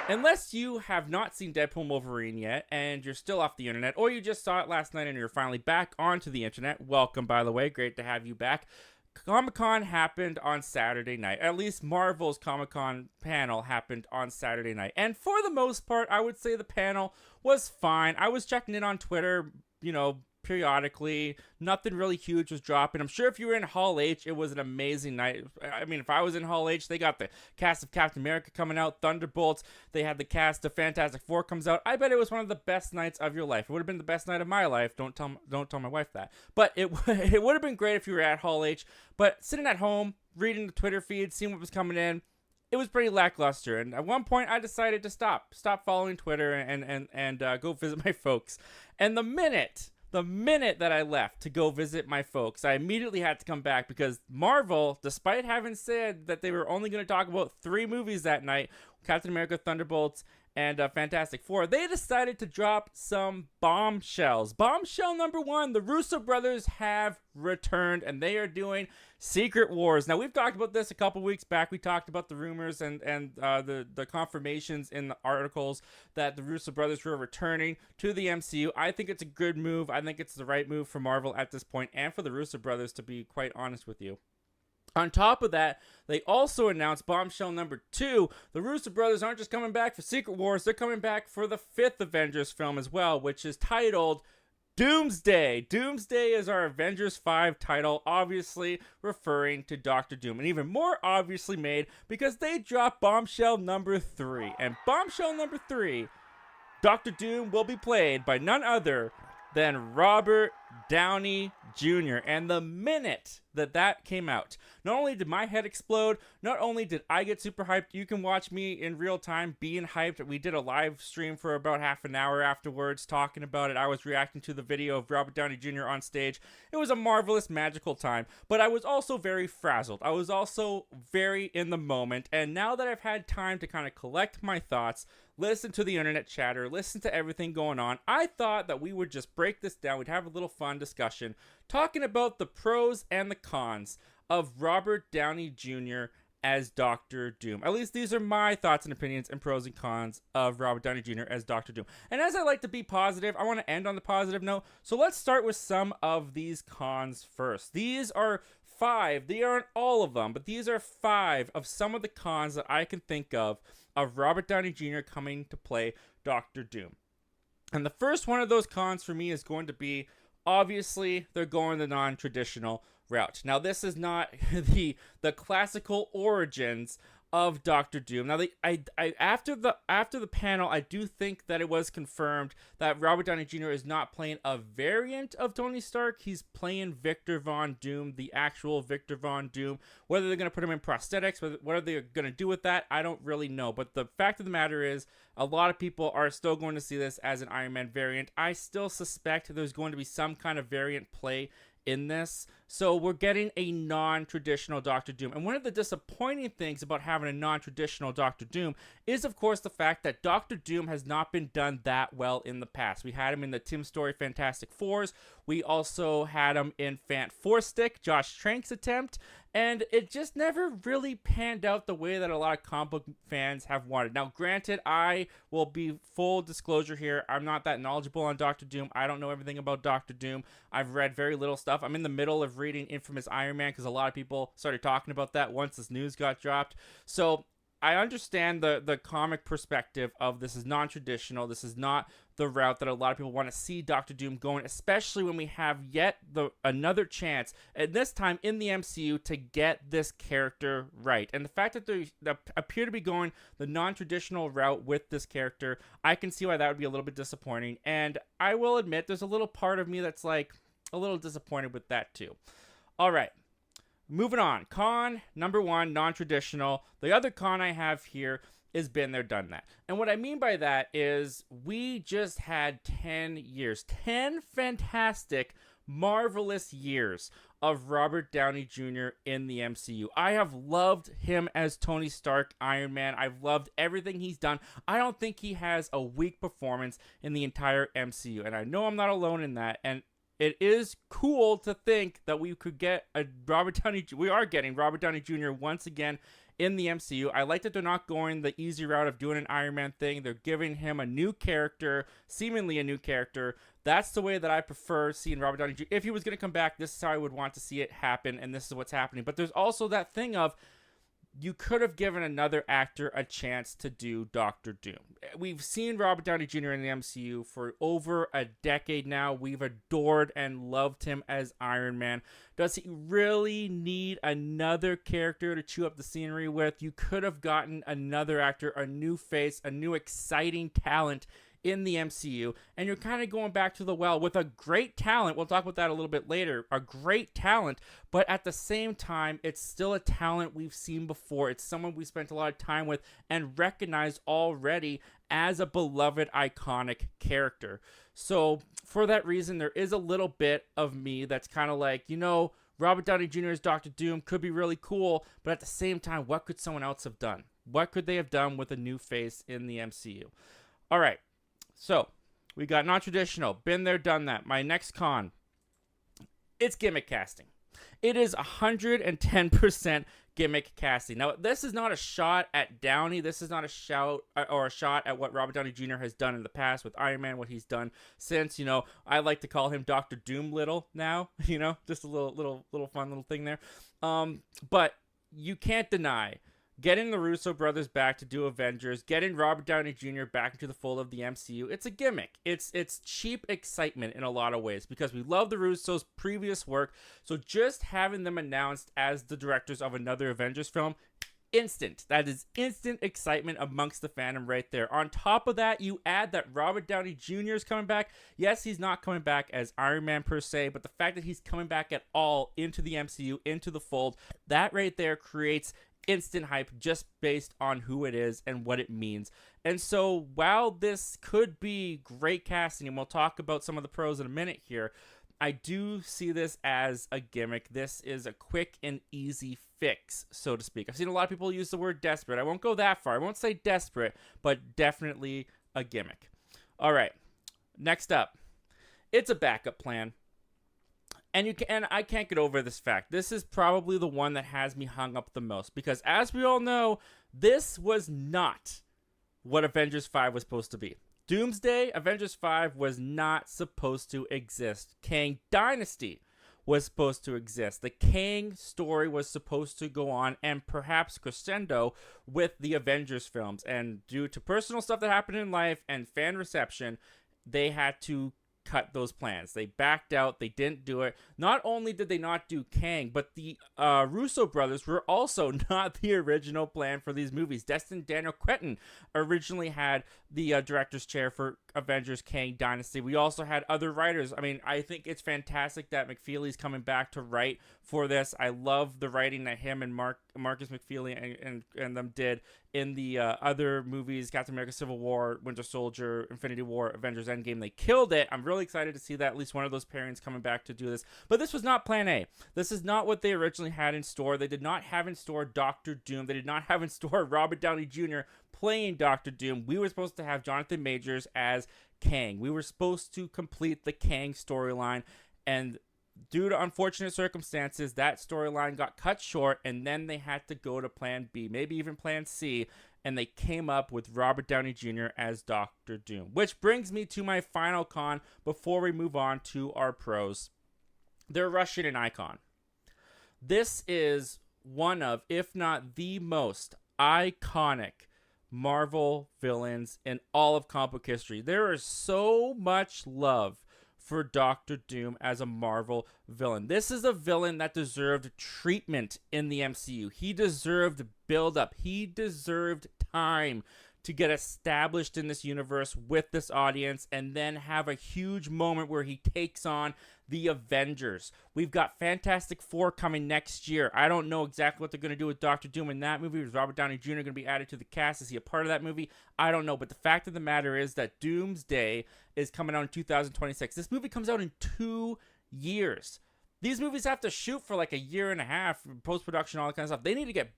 Unless you have not seen Deadpool and Wolverine yet and you're still off the internet, or you just saw it last night and you're finally back onto the internet, welcome, by the way. Great to have you back. Comic-Con happened on Saturday night. At least Marvel's Comic-Con panel happened on Saturday night. And for the most part, I would say the panel was fine. I was checking in on Twitter, periodically. Nothing really huge was dropping. I'm sure if you were in Hall H, it was an amazing night. I mean, if I was in Hall H, they got the cast of Captain America coming out, Thunderbolts. They had the cast of Fantastic Four comes out. I bet it was one of the best nights of your life. It would have been the best night of my life. Don't tell my wife that. But it would have been great if you were at Hall H. But sitting at home, reading the Twitter feed, seeing what was coming in, it was pretty lackluster. And at one point, I decided to stop following Twitter and go visit my folks. And the minute that I left to go visit my folks, I immediately had to come back because Marvel, despite having said that they were only going to talk about 3 movies that night, Captain America, Thunderbolts, and Fantastic Four, they decided to drop some bombshells. Bombshell number 1, the Russo brothers have returned, and they are doing Secret Wars. Now, we've talked about this a couple weeks back. We talked about the rumors and the confirmations in the articles that the Russo brothers were returning to the MCU. I think it's a good move. I think it's the right move for Marvel at this point, and for the Russo brothers, to be quite honest with you. On top of that, they also announced bombshell number 2. The Russo brothers aren't just coming back for Secret Wars, they're coming back for the 5th Avengers film as well, which is titled Doomsday. Doomsday is our Avengers 5 title, obviously referring to Doctor Doom. And even more obviously made because they dropped bombshell number 3. And bombshell number 3, Doctor Doom will be played by none other than Robert Downey Jr. And the minute that came out, not only did my head explode, not only did I get super hyped, you can watch me in real time being hyped. We did a live stream for about half an hour afterwards talking about it. I was reacting to the video of Robert Downey Jr. on stage. It was a marvelous, magical time, but I was also very frazzled. I was also very in the moment, and now that I've had time to kind of collect my thoughts, listen to the internet chatter, listen to everything going on, I thought that we would just break this down. We'd have a little fun discussion talking about the pros and the cons of Robert Downey Jr. as Doctor Doom. At least these are my thoughts and opinions and pros and cons of Robert Downey Jr. as Doctor Doom. And as I like to be positive, I want to end on the positive note. So let's start with some of these cons first. These are 5. They aren't all of them, but these are 5 of some of the cons that I can think of Robert Downey Jr. coming to play Doctor Doom. And the first one of those cons for me is going to be, obviously, they're going the non-traditional route. Now, this is not the classical origins of Doctor Doom. Now, after the panel, I do think that it was confirmed that Robert Downey Jr. is not playing a variant of Tony Stark. He's playing Victor Von Doom, the actual Victor Von Doom. Whether they're going to put him in prosthetics, what are they going to do with that, I don't really know. But the fact of the matter is, a lot of people are still going to see this as an Iron Man variant. I still suspect there's going to be some kind of variant play in this. So we're getting a non-traditional Doctor Doom. And one of the disappointing things about having a non-traditional Doctor Doom is, of course, the fact that Doctor Doom has not been done that well in the past. We had him in the Tim Story Fantastic Fours. We also had him in Fant Four Stick, Josh Trank's attempt. And it just never really panned out the way that a lot of comic book fans have wanted. Now, granted, I will be full disclosure here. I'm not that knowledgeable on Doctor Doom. I don't know everything about Doctor Doom. I've read very little stuff. I'm in the middle of reading Infamous Iron Man because a lot of people started talking about that once this news got dropped. So I understand the comic perspective of this is non-traditional. This is not the route that a lot of people want to see Doctor Doom going, especially when we have yet another chance, and this time in the MCU, to get this character right. And the fact that they appear to be going the non-traditional route with this character, I can see why that would be a little bit disappointing. And I will admit, there's a little part of me that's like a little disappointed with that too. All right. Moving on, con number 1, non-traditional. The other con I have here is been there, done that. And what I mean by that is we just had 10 years, 10 fantastic, marvelous years of Robert Downey Jr. in the MCU. I have loved him as Tony Stark, Iron Man. I've loved everything he's done. I don't think he has a weak performance in the entire MCU. And I know I'm not alone in that. And it is cool to think that we could get we are getting Robert Downey Jr. once again in the MCU. I like that they're not going the easy route of doing an Iron Man thing. They're giving him a new character, seemingly a new character. That's the way that I prefer seeing Robert Downey Jr. If he was going to come back, this is how I would want to see it happen, and this is what's happening. But there's also that thing of, you could have given another actor a chance to do Doctor Doom. We've seen Robert Downey Jr. in the MCU for over a decade now. We've adored and loved him as Iron Man. Does he really need another character to chew up the scenery with? You could have gotten another actor, a new face, a new exciting talent in the MCU, and you're kind of going back to the well with a great talent. We'll talk about that a little bit later. A great talent, but at the same time, it's still a talent we've seen before. It's someone we spent a lot of time with and recognized already as a beloved, iconic character. So for that reason, there is a little bit of me that's kind of like, Robert Downey Jr. as Doctor Doom could be really cool, but at the same time, what could someone else have done? What could they have done with a new face in the MCU? All right. So, we got non-traditional. Been there, done that. My next con, it's gimmick casting. It is 110% gimmick casting. Now, this is not a shot at Downey. This is not a shot at what Robert Downey Jr. has done in the past with Iron Man, what he's done since, I like to call him Dr. Doolittle now, just a little fun little thing there. But you can't deny getting the Russo brothers back to do Avengers, getting Robert Downey Jr. back into the fold of the MCU, it's a gimmick. It's cheap excitement in a lot of ways because we love the Russos' previous work. So just having them announced as the directors of another Avengers film, instant. That is instant excitement amongst the fandom right there. On top of that, you add that Robert Downey Jr. is coming back. Yes, he's not coming back as Iron Man per se, but the fact that he's coming back at all into the MCU, into the fold, that right there creates instant hype just based on who it is and what it means. And so while this could be great casting, and we'll talk about some of the pros in a minute here, I do see this as a gimmick. This is a quick and easy fix, so to speak. I've seen a lot of people use the word desperate. I won't go that far. I won't say desperate, but definitely a gimmick. All right, next up, it's a backup plan. And I can't get over this fact. This is probably the one that has me hung up the most. Because as we all know, this was not what Avengers 5 was supposed to be. Doomsday, Avengers 5 was not supposed to exist. Kang Dynasty was supposed to exist. The Kang story was supposed to go on and perhaps crescendo with the Avengers films. And due to personal stuff that happened in life and fan reception, they had to cut those plans. They backed out. They didn't do it. Not only did they not do Kang, but the Russo brothers were also not the original plan for these movies. Destin Daniel Cretton originally had the director's chair for Avengers Kang Dynasty. We also had other writers. I mean, I think it's fantastic that McFeely's coming back to write for this. I love the writing that him and Marcus McFeely and them did in the other movies, Captain America Civil War, Winter Soldier, Infinity War, Avengers Endgame. They killed it. I'm really excited to see that at least one of those pairings coming back to do this. But this was not plan A. This is not what they originally had in store. They did not have in store Doctor Doom. They did not have in store Robert Downey Jr. playing Doctor Doom. We were supposed to have Jonathan Majors as Kang. We were supposed to complete the Kang storyline, and due to unfortunate circumstances, that storyline got cut short, and then they had to go to plan B, maybe even plan C, and they came up with Robert Downey Jr. as Doctor Doom. Which brings me to my final con before we move on to our pros. They're rushing an icon. This is one of, if not the most iconic Marvel villains in all of comic book history. There is so much love for Doctor Doom as a Marvel villain. This is a villain that deserved treatment in the MCU. He deserved build-up. He deserved time to get established in this universe with this audience and then have a huge moment where he takes on the Avengers. We've got Fantastic Four coming next year. I don't know exactly what they're going to do with Doctor Doom in that movie. Is Robert Downey Jr. going to be added to the cast? Is he a part of that movie? I don't know. But the fact of the matter is that Doomsday is coming out in 2026. This movie comes out in 2 years. These movies have to shoot for like a year and a half, post-production, all that kind of stuff. They need to get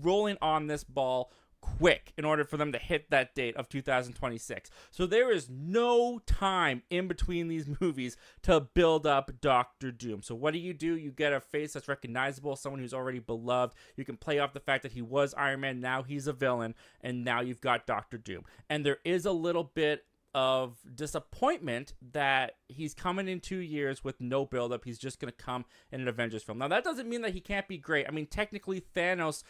rolling on this ball quick in order for them to hit that date of 2026. So there is no time in between these movies to build up Doctor Doom. So what do? You get a face that's recognizable, someone who's already beloved. You can play off the fact that he was Iron Man, now he's a villain, and now you've got Doctor Doom. And there is a little bit of disappointment that he's coming in 2 years with no buildup. He's just going to come in an Avengers film. Now, that doesn't mean that he can't be great. I mean, technically, Thanos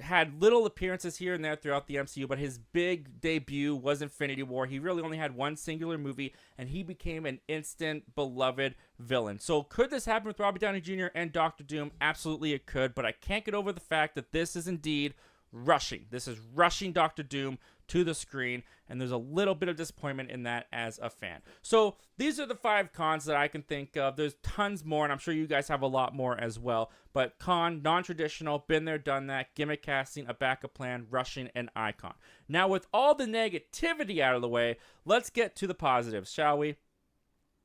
had little appearances here and there throughout the MCU, but his big debut was Infinity War. He really only had one singular movie, and he became an instant beloved villain. So could this happen with Robert Downey Jr. and Doctor Doom? Absolutely it could, but I can't get over the fact that this is indeed rushing. This is rushing Doctor Doom to the screen, and there's a little bit of disappointment in that as a fan. So these are the 5 cons that I can think of. There's tons more, and I'm sure you guys have a lot more as well. But con, non-traditional, been there, done that, gimmick casting, a backup plan, rushing, and icon. Now, with all the negativity out of the way, let's get to the positives, shall we?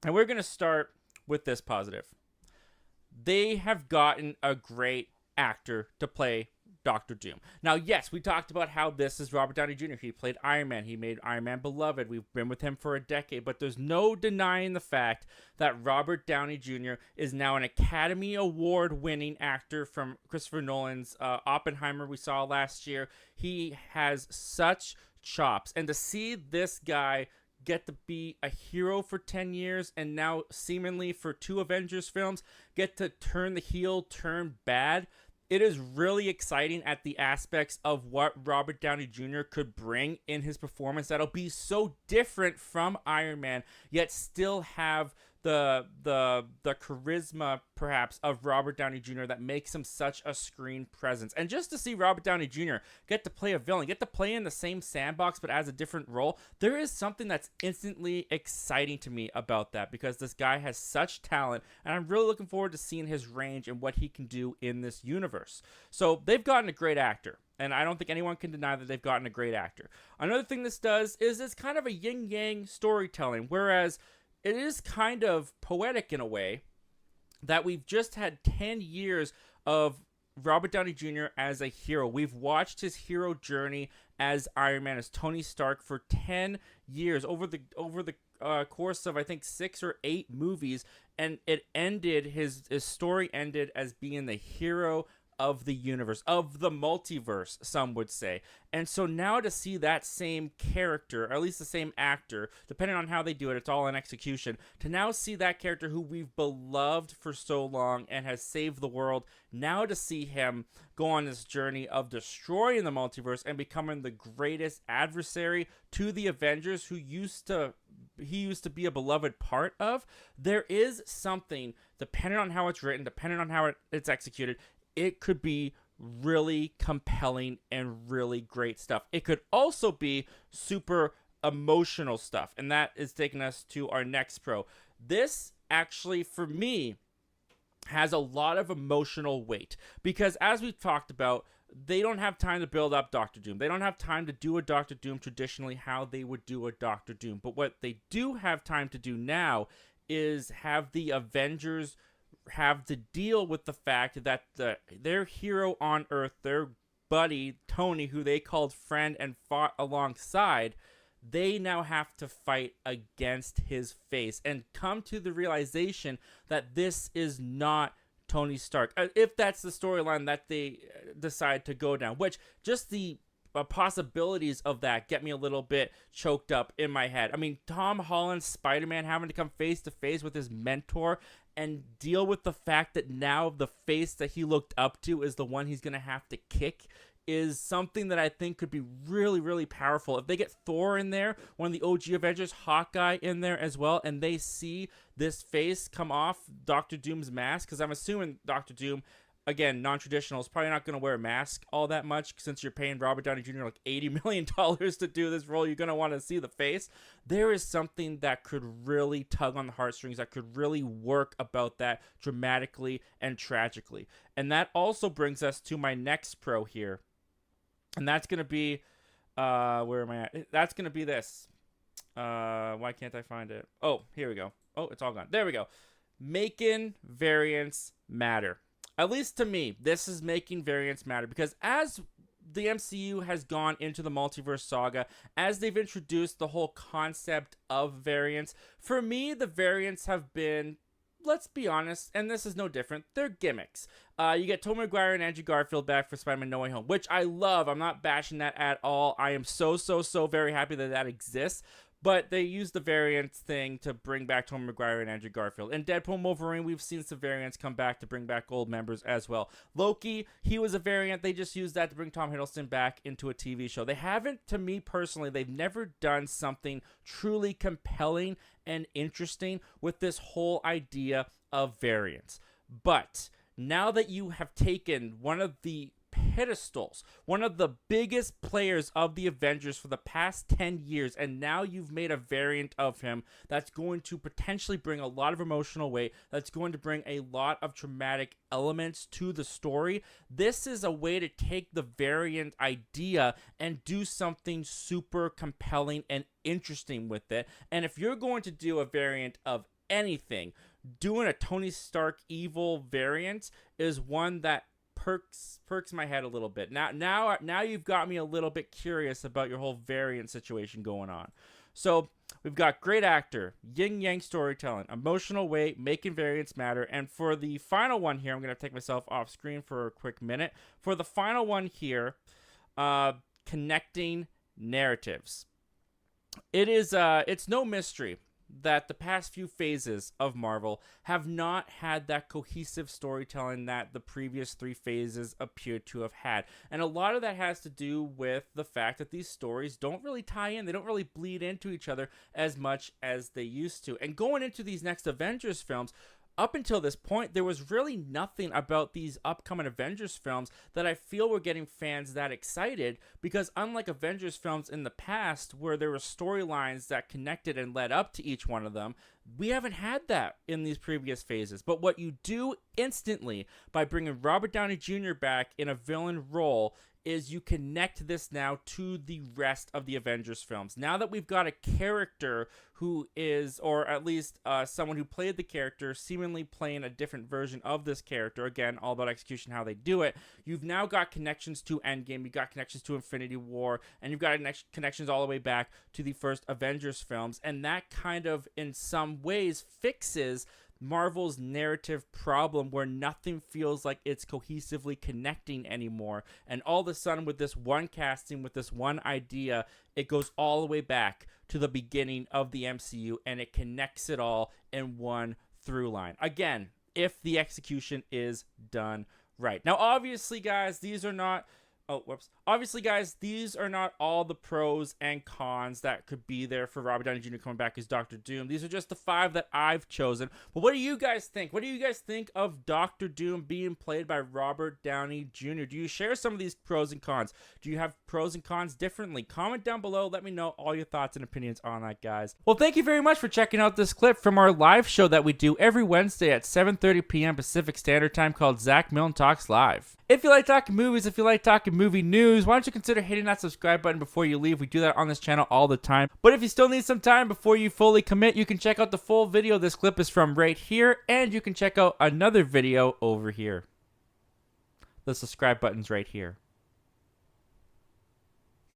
And we're going to start with this positive. They have gotten a great actor to play Doctor Doom. Now, yes, we talked about how this is Robert Downey Jr. He played Iron Man. He made Iron Man beloved. We've been with him for a decade, but there's no denying the fact that Robert Downey Jr. is now an Academy Award-winning actor from Christopher Nolan's Oppenheimer we saw last year. He has such chops, and to see this guy get to be a hero for 10 years and now seemingly for 2 Avengers films get to turn the heel, turn bad, it is really exciting at the aspects of what Robert Downey Jr. could bring in his performance that'll be so different from Iron Man, yet still have the charisma, perhaps, of Robert Downey Jr. that makes him such a screen presence. And just to see Robert Downey Jr. get to play a villain, get to play in the same sandbox but as a different role, there is something that's instantly exciting to me about that, because this guy has such talent, and I'm really looking forward to seeing his range and what he can do in this universe. So they've gotten a great actor, and I don't think anyone can deny that they've gotten a great actor. Another thing this does is it's kind of a yin-yang storytelling, whereas it is kind of poetic in a way that we've just had 10 years of Robert Downey Jr. as a hero. We've watched his hero journey as Iron Man, as Tony Stark, for 10 years over the course of, I think, 6 or 8 movies, and it ended, his story ended as being the hero of the universe, of the multiverse, some would say. And so now to see that same character, or at least the same actor, depending on how they do it, it's all in execution, to now see that character who we've beloved for so long and has saved the world, now to see him go on this journey of destroying the multiverse and becoming the greatest adversary to the Avengers who he used to be a beloved part of, there is something, depending on how it's written, depending on how it's executed, it could be really compelling and really great stuff. It could also be super emotional stuff, and that is taking us to our next pro. This actually, for me, has a lot of emotional weight, because as we've talked about, they don't have time to build up Doctor Doom. They don't have time to do a Doctor Doom traditionally how they would do a Doctor Doom. But what they do have time to do now is have the Avengers have to deal with the fact that their hero on Earth, their buddy Tony, who they called friend and fought alongside, they now have to fight against his face and come to the realization that this is not Tony Stark, if that's the storyline that they decide to go down, which just the possibilities of that get me a little bit choked up in my head. I mean, Tom Holland's Spider-Man having to come face to face with his mentor and deal with the fact that now the face that he looked up to is the one he's going to have to kick is something that I think could be really, really powerful. If they get Thor in there, one of the OG Avengers, Hawkeye in there as well, and they see this face come off Doctor Doom's mask, because I'm assuming Doctor Doom, again, non-traditional, is probably not going to wear a mask all that much, since you're paying Robert Downey Jr. like $80 million to do this role. You're going to want to see the face. There is something that could really tug on the heartstrings, that could really work about that dramatically and tragically. And that also brings us to my next pro here. And that's going to be, where am I at? That's going to be this. Why can't I find it? Oh, here we go. Oh, it's all gone. There we go. Making variants matter. At least to me, this is making variants matter, because as the MCU has gone into the multiverse saga, as they've introduced the whole concept of variants, for me, the variants have been, let's be honest, and this is no different, they're gimmicks. You get Tobey Maguire and Andrew Garfield back for Spider-Man No Way Home, which I love. I'm not bashing that at all. I am so very happy that that exists. But they used the variants thing to bring back Tobey Maguire and Andrew Garfield. In Deadpool and Wolverine, we've seen some variants come back to bring back old members as well. Loki, he was a variant. They just used that to bring Tom Hiddleston back into a TV show. They haven't, to me personally, they've never done something truly compelling and interesting with this whole idea of variants. But now that you have taken one of the pedestals, one of the biggest players of the Avengers for the past 10 years, and now you've made a variant of him that's going to potentially bring a lot of emotional weight, that's going to bring a lot of traumatic elements to the story. This is a way to take the variant idea and do something super compelling and interesting with it. And if you're going to do a variant of anything, doing a Tony Stark evil variant is one that perks my head a little bit. Now you've got me a little bit curious about your whole variant situation going on. So we've got great actor, yin-yang storytelling, emotional weight, making variants matter. And for the final one here, I'm going to take myself off screen for a quick minute. For the final one here, connecting narratives. It's no mystery that the past few phases of Marvel have not had that cohesive storytelling that the previous 3 phases appear to have had. And a lot of that has to do with the fact that these stories don't really tie in. They don't really bleed into each other as much as they used to. And going into these next Avengers films, up until this point, there was really nothing about these upcoming Avengers films that I feel were getting fans that excited, because unlike Avengers films in the past where there were storylines that connected and led up to each one of them, we haven't had that in these previous phases. But what you do instantly by bringing Robert Downey Jr. back in a villain role is you connect this now to the rest of the Avengers films. Now that we've got a character who is, or at least someone who played the character, seemingly playing a different version of this character, again, all about execution, how they do it, you've now got connections to Endgame, you've got connections to Infinity War, and you've got connections all the way back to the first Avengers films, and that kind of, in some ways, fixes Marvel's narrative problem where nothing feels like it's cohesively connecting anymore. And all of a sudden, with this one casting, with this one idea, it goes all the way back to the beginning of the MCU, and it connects it all in one through line. Again, if the execution is done right. Now, obviously, guys, these are not... Obviously, guys, these are not all the pros and cons that could be there for Robert Downey Jr. coming back as Dr. Doom. These are just the 5 that I've chosen. But what do you guys think? What do you guys think of Dr. Doom being played by Robert Downey Jr.? Do you share some of these pros and cons? Do you have pros and cons differently? Comment down below. Let me know all your thoughts and opinions on that, guys. Well, thank you very much for checking out this clip from our live show that we do every Wednesday at 7:30 p.m. Pacific Standard Time called Zach Milne Talks Live. If you like talking movies, if you like talking movie news, why don't you consider hitting that subscribe button before you leave? We do that on this channel all the time. But if you still need some time before you fully commit, you can check out the full video this clip is from right here, and you can check out another video over here. The subscribe button's right here.